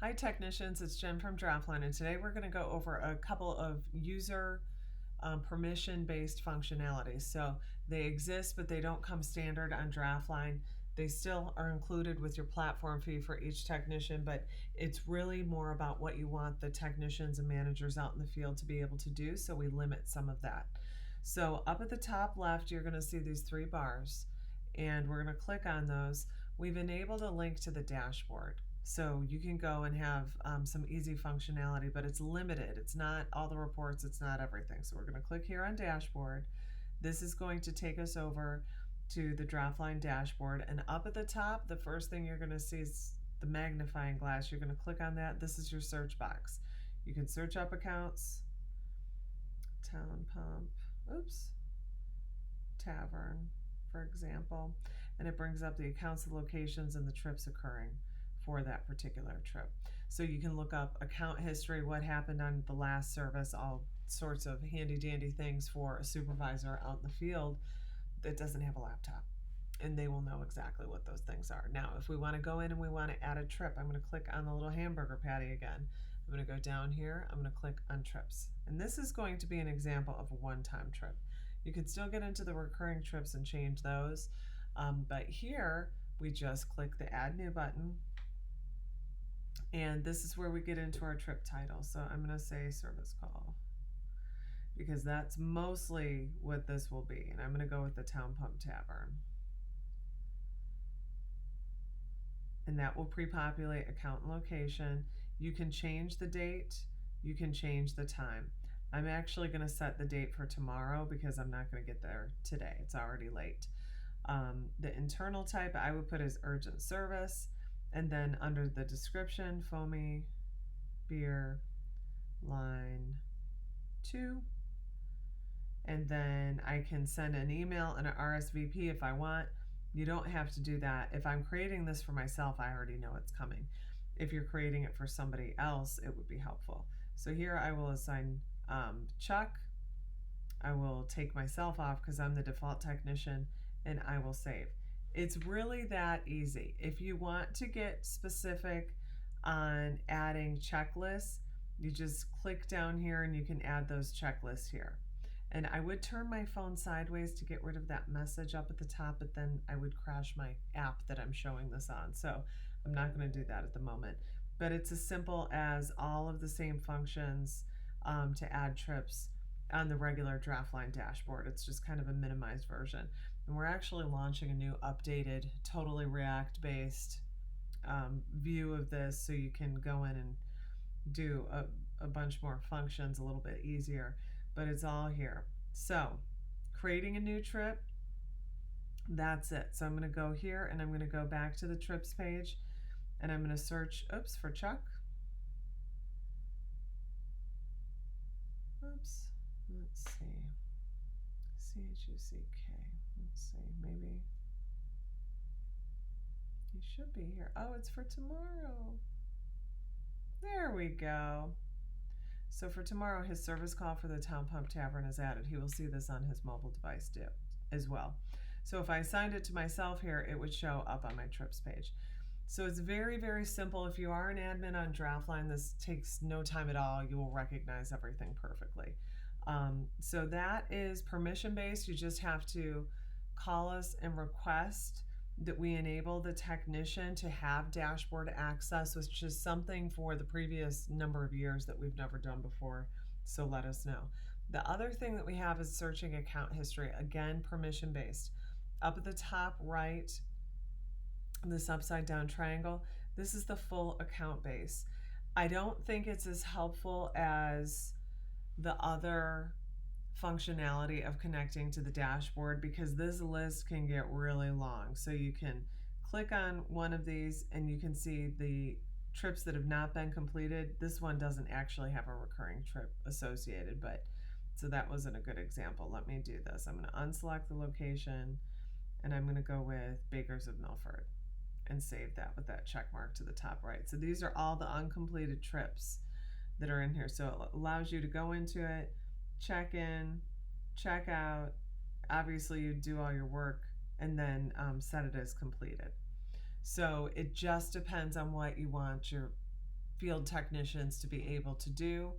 Hi technicians, it's Jen from Draftline, and today we're going to go over a couple of user permission-based functionalities. So they exist, but they don't come standard on Draftline. They still are included with your platform fee for each technician, but it's really more about what you want the technicians and managers out in the field to be able to do, so we limit some of that. So up at the top left, you're going to see these three bars, and we're going to click on those. We've enabled a link to the dashboard. So you can go and have some easy functionality, but it's limited. It's not all the reports, it's not everything. So we're going to click here on dashboard. This is going to take us over to the Draftline dashboard. And up at the top, the first thing you're going to see is the magnifying glass. You're going to click on that. This is your search box. You can search up accounts, town pump, tavern, for example, and it brings up the accounts, the locations, and the trips occurring for that particular trip. So you can look up account history, what happened on the last service, all sorts of handy dandy things for a supervisor out in the field that doesn't have a laptop, and they will know exactly what those things are. Now, if we want to go in and we want to add a trip, I'm going to click on the little hamburger patty again. I'm going to go down here, I'm going to click on trips. And this is going to be an example of a one-time trip. You can still get into the recurring trips and change those, but here we just click the add new button, and this is where we get into our trip title. So I'm going to say service call, because that's mostly what this will be. And I'm going to go with the Town Pump Tavern. And that will pre-populate account and location. You can change the date, you can change the time. I'm actually going to set the date for tomorrow because I'm not going to get there today. It's already late. The internal type I would put as urgent service, and then under the description, foamy beer line 2. And then I can send an email and an RSVP if I want. You don't have to do that. If I'm creating this for myself, I already know it's coming. If you're creating it for somebody else, it would be helpful. So here I will assign Chuck. I will take myself off because I'm the default technician, and I will save. It's really that easy. If you want to get specific on adding checklists, you just click down here and you can add those checklists here. And I would turn my phone sideways to get rid of that message up at the top, but then I would crash my app that I'm showing this on. So I'm not going to do that at the moment. But it's as simple as all of the same functions to add trips on the regular Draftline dashboard. It's just kind of a minimized version. And we're actually launching a new updated, totally React-based view of this, so you can go in and do a bunch more functions a little bit easier, but it's all here. So creating a new trip, that's it. So I'm going to go here and I'm going to go back to the trips page, and I'm going to search for Chuck. Let's see, CHUCK. Let's see, maybe he should be here. Oh, it's for tomorrow. There we go. So for tomorrow, his service call for the Town Pump Tavern is added. He will see this on his mobile device as well. So if I assigned it to myself here, it would show up on my trips page. So it's very, very simple. If you are an admin on Draftline, this takes no time at all. You will recognize everything perfectly. So that is permission-based. You just have to call us and request that we enable the technician to have dashboard access, which is something for the previous number of years that we've never done before. So let us know. The other thing that we have is searching account history. Again, permission-based. Up at the top right, this upside down triangle, this is the full account base. I don't think it's as helpful as the other functionality of connecting to the dashboard, because this list can get really long. So you can click on one of these and you can see the trips that have not been completed. This one doesn't actually have a recurring trip associated, but so that wasn't a good example. Let me do this. I'm going to unselect the location and I'm going to go with Bakers of Milford and save that with that check mark to the top right. So these are all the uncompleted trips that are in here. So it allows you to go into it, check in, check out. Obviously, you do all your work and then set it as completed. So it just depends on what you want your field technicians to be able to do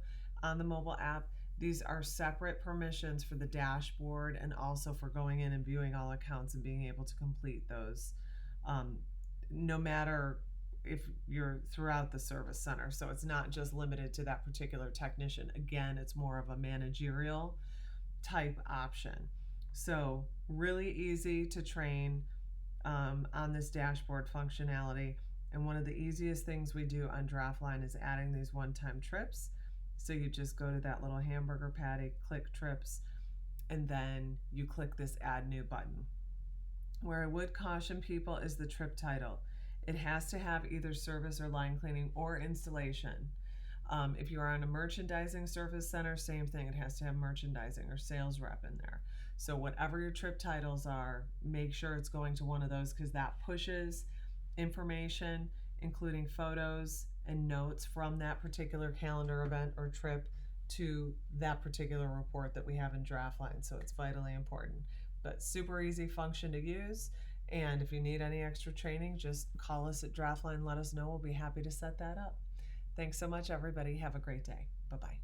on the mobile app. These are separate permissions for the dashboard and also for going in and viewing all accounts and being able to complete those, no matter if you're throughout the service center. So it's not just limited to that particular technician. Again, it's more of a managerial type option. So really easy to train on this dashboard functionality. And one of the easiest things we do on Draftline is adding these one-time trips. So you just go to that little hamburger patty, click trips, and then you click this add new button. Where I would caution people is the trip title. It has to have either service or line cleaning or installation. If you are on a merchandising service center, same thing. It has to have merchandising or sales rep in there. So whatever your trip titles are, make sure it's going to one of those, because that pushes information, including photos and notes from that particular calendar event or trip to that particular report that we have in Draftline. So it's vitally important, but super easy function to use. And if you need any extra training, just call us at Draftline, let us know. We'll be happy to set that up. Thanks so much, everybody. Have a great day. Bye-bye.